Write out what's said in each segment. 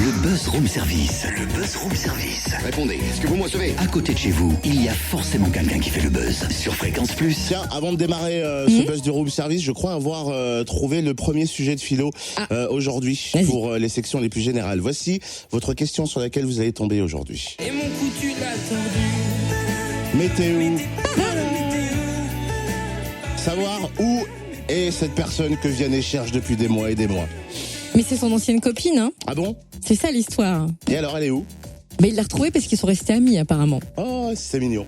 Le buzz room service. Le buzz room service. Répondez, est-ce que vous me recevez? À côté de chez vous, il y a forcément quelqu'un qui fait le buzz. Sur Fréquence Plus. Tiens, avant de démarrer ce buzz du room service, je crois avoir trouvé le premier sujet de philo aujourd'hui pour les sections les plus générales. Voici votre question sur laquelle vous allez tomber aujourd'hui. Et mon coup tu l'as tordu. Météo. Savoir où est cette personne que Vianney cherche depuis des mois et des mois. Mais c'est son ancienne copine, hein. Ah bon? C'est ça l'histoire. Et alors, elle est où? Mais il l'a retrouvée parce qu'ils sont restés amis, apparemment. Oh, c'est mignon.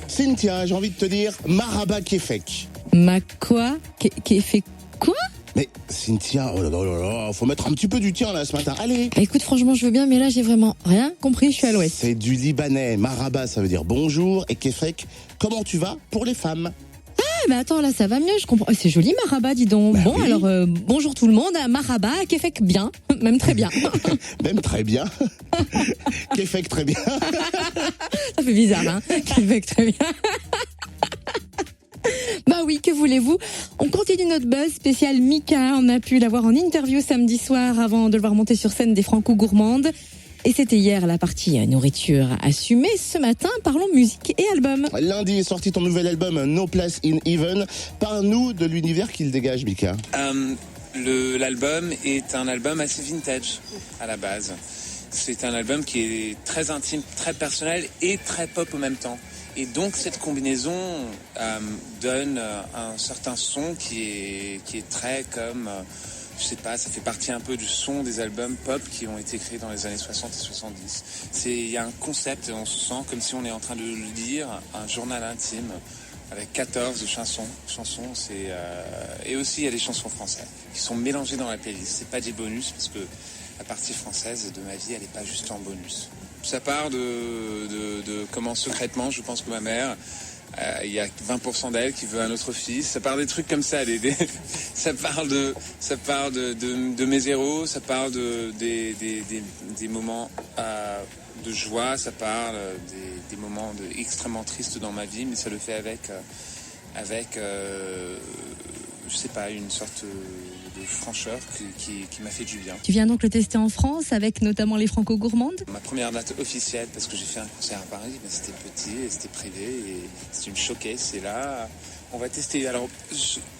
Cynthia, j'ai envie de te dire, Maraba Kefek. Ma quoi? Qui fait quoi? Mais Cynthia, oh là là oh là là, faut mettre un petit peu du tien là ce matin. Allez. Bah, écoute, franchement, je veux bien, mais là, j'ai vraiment rien compris. Je suis à l'ouest. C'est du libanais. Maraba, ça veut dire bonjour. Et Kefek, comment tu vas pour les femmes? Ah, mais attends, là, ça va mieux, je comprends. Oh, c'est joli, Maraba, dis donc. Bah bon, oui. alors, bonjour tout le monde. Maraba, Kefek, bien. Même très bien. Même très bien. Kefek, très bien. Ça fait bizarre, hein. Kefek, très bien. Bah oui, que voulez-vous? On continue notre buzz spécial Mika. On a pu l'avoir en interview samedi soir avant de le voir monter sur scène des Franco-Gourmandes. Et c'était hier la partie nourriture assumée. Ce matin, parlons musique et album. Lundi est sorti ton nouvel album No Place in Heaven. Parle-nous de l'univers qu'il dégage, Mika. L'album est un album assez vintage à la base. C'est un album qui est très intime, très personnel et très pop au même temps. Et donc cette combinaison donne un certain son qui est très comme, je sais pas, ça fait partie un peu du son des albums pop qui ont été créés dans les années 60 et 70. Il y a un concept et on se sent comme si on est en train de lire un journal intime avec 14 chansons. Et aussi il y a des chansons françaises qui sont mélangées dans la playlist. C'est pas des bonus parce que la partie française de ma vie elle est pas juste en bonus. Ça part de comment secrètement, je pense que ma mère, il y a 20% d'elle qui veut un autre fils. Ça part des trucs comme ça. Ça parle de mes héros. Ça parle des moments de joie. Ça parle des moments extrêmement tristes dans ma vie, mais ça le fait avec je sais pas, une sorte de francheur qui m'a fait du bien. Tu viens donc le tester en France avec notamment les Franco-Gourmandes? Ma première date officielle, parce que j'ai fait un concert à Paris, mais c'était petit, et c'était privé, et c'était une showcase, et là, on va tester. Alors,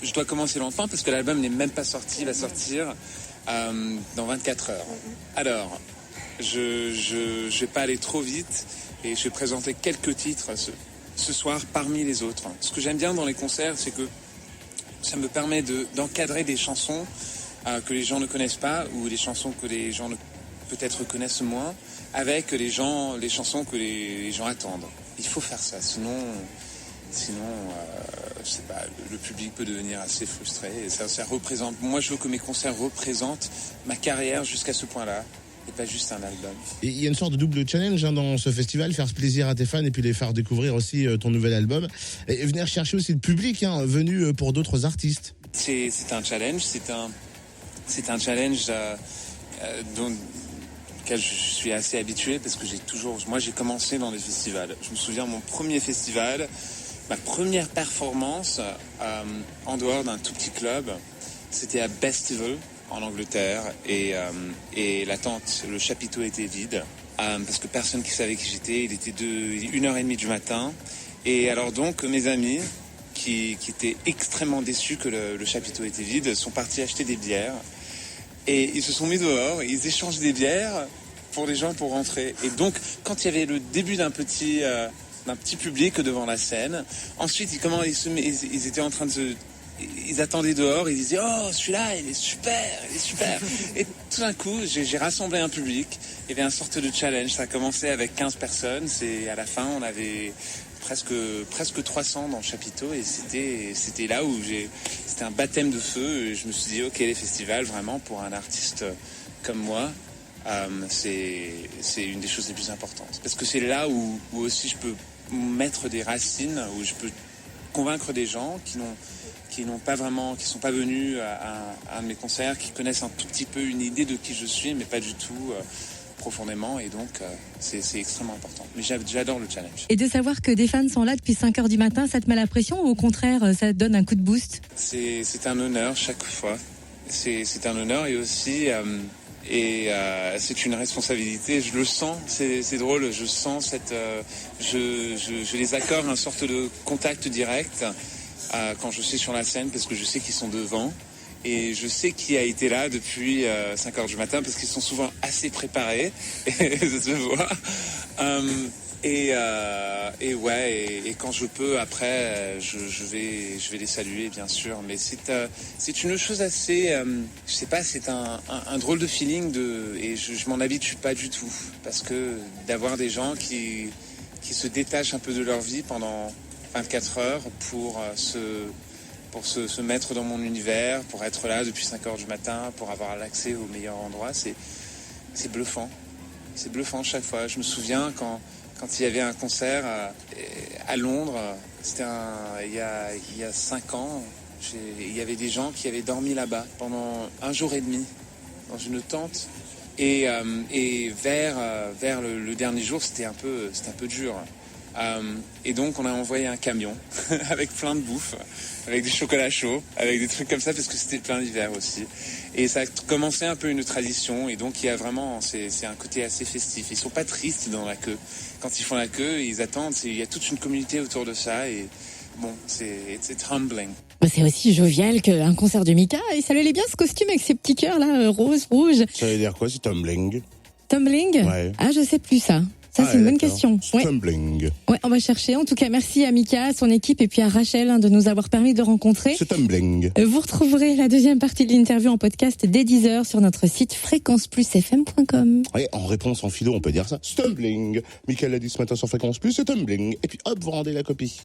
je dois commencer longtemps, parce que l'album n'est même pas sorti, il va sortir dans 24 heures. Alors, je vais pas aller trop vite, et je vais présenter quelques titres ce soir parmi les autres. Ce que j'aime bien dans les concerts, c'est que ça me permet d'encadrer des chansons que les gens ne connaissent pas ou des chansons que les gens peut-être connaissent moins avec les chansons que les gens attendent. Il faut faire ça, sinon je sais pas, le public peut devenir assez frustré. Et ça représente. Moi, je veux que mes concerts représentent ma carrière jusqu'à ce point-là. Et pas juste un album. Et il y a une sorte de double challenge dans ce festival, faire plaisir à tes fans et puis les faire découvrir aussi ton nouvel album. Et venir chercher aussi le public venu pour d'autres artistes. C'est un challenge, c'est un challenge auquel je suis assez habitué parce que moi j'ai commencé dans des festivals. Je me souviens mon premier festival, ma première performance en dehors d'un tout petit club, c'était à Bestival en Angleterre et le chapiteau était vide parce que personne qui savait qui j'étais. Il était 1h30 du matin et alors donc mes amis qui étaient extrêmement déçus que le chapiteau était vide sont partis acheter des bières et ils se sont mis dehors et ils échangent des bières pour les gens pour rentrer. Et donc quand il y avait le début d'un petit public devant la scène, ensuite ils étaient en train de ils attendaient dehors, ils disaient « Oh, celui-là, il est super !» Et tout d'un coup, j'ai rassemblé un public. Il y avait une sorte de challenge. Ça a commencé avec 15 personnes. À la fin, on avait presque 300 dans le chapiteau. Et c'était là où c'était un baptême de feu. Et je me suis dit « Ok, les festivals, vraiment, pour un artiste comme moi, c'est une des choses les plus importantes. » Parce que c'est là où aussi je peux mettre des racines, où je peux convaincre des gens qui sont pas venus à un de mes concerts, qui connaissent un tout petit peu une idée de qui je suis, mais pas du tout profondément. Et donc, c'est extrêmement important. Mais j'adore le challenge. Et de savoir que des fans sont là depuis 5h du matin, ça te met la pression ou au contraire, ça te donne un coup de boost? C'est un honneur chaque fois. C'est un honneur et aussi Et c'est une responsabilité, je le sens, c'est drôle, je sens je les accorde une sorte de contact direct quand je suis sur la scène, parce que je sais qu'ils sont devant. Et je sais qui a été là depuis 5h du matin, parce qu'ils sont souvent assez préparés, et ça se voit. Et quand je peux, après, je vais les saluer, bien sûr. Mais c'est une chose assez, je sais pas, c'est un drôle de feeling et je m'en habitue pas du tout, parce que d'avoir des gens qui se détachent un peu de leur vie pendant 24 heures pour se mettre dans mon univers, pour être là depuis 5h du matin, pour avoir l'accès au meilleur endroit, c'est bluffant. C'est bluffant chaque fois. Je me souviens quand il y avait un concert à Londres, c'était il y a 5 ans, il y avait des gens qui avaient dormi là-bas pendant 1 jour et demi, dans une tente. Et vers le dernier jour, c'était un peu dur. Et donc on a envoyé un camion avec plein de bouffe, avec des chocolats chauds, avec des trucs comme ça, parce que c'était plein d'hiver aussi. Et ça a commencé un peu une tradition, et donc il y a vraiment, c'est un côté assez festif. Ils sont pas tristes dans la queue. Quand ils font la queue, ils attendent, il y a toute une communauté autour de ça, et bon, c'est humbling. C'est aussi jovial qu'un concert de Mika, et ça lui allait bien ce costume avec ses petits cœurs là, rose, rouge. Ça veut dire quoi, c'est tumbling? Tumbling? Ouais. Ah, je sais plus ça. Ça, c'est une bonne question. Ouais. Tumbling. Ouais, on va chercher. En tout cas, merci à Mika, à son équipe, et puis à Rachel de nous avoir permis de rencontrer. C'est tumbling. Vous retrouverez la deuxième partie de l'interview en podcast dès 10h sur notre site fréquenceplusfm.com. Ouais, en réponse en philo, on peut dire ça. Stumbling. Michael l'a dit ce matin sur Fréquence Plus, c'est tumbling. Et puis hop, vous rendez la copie.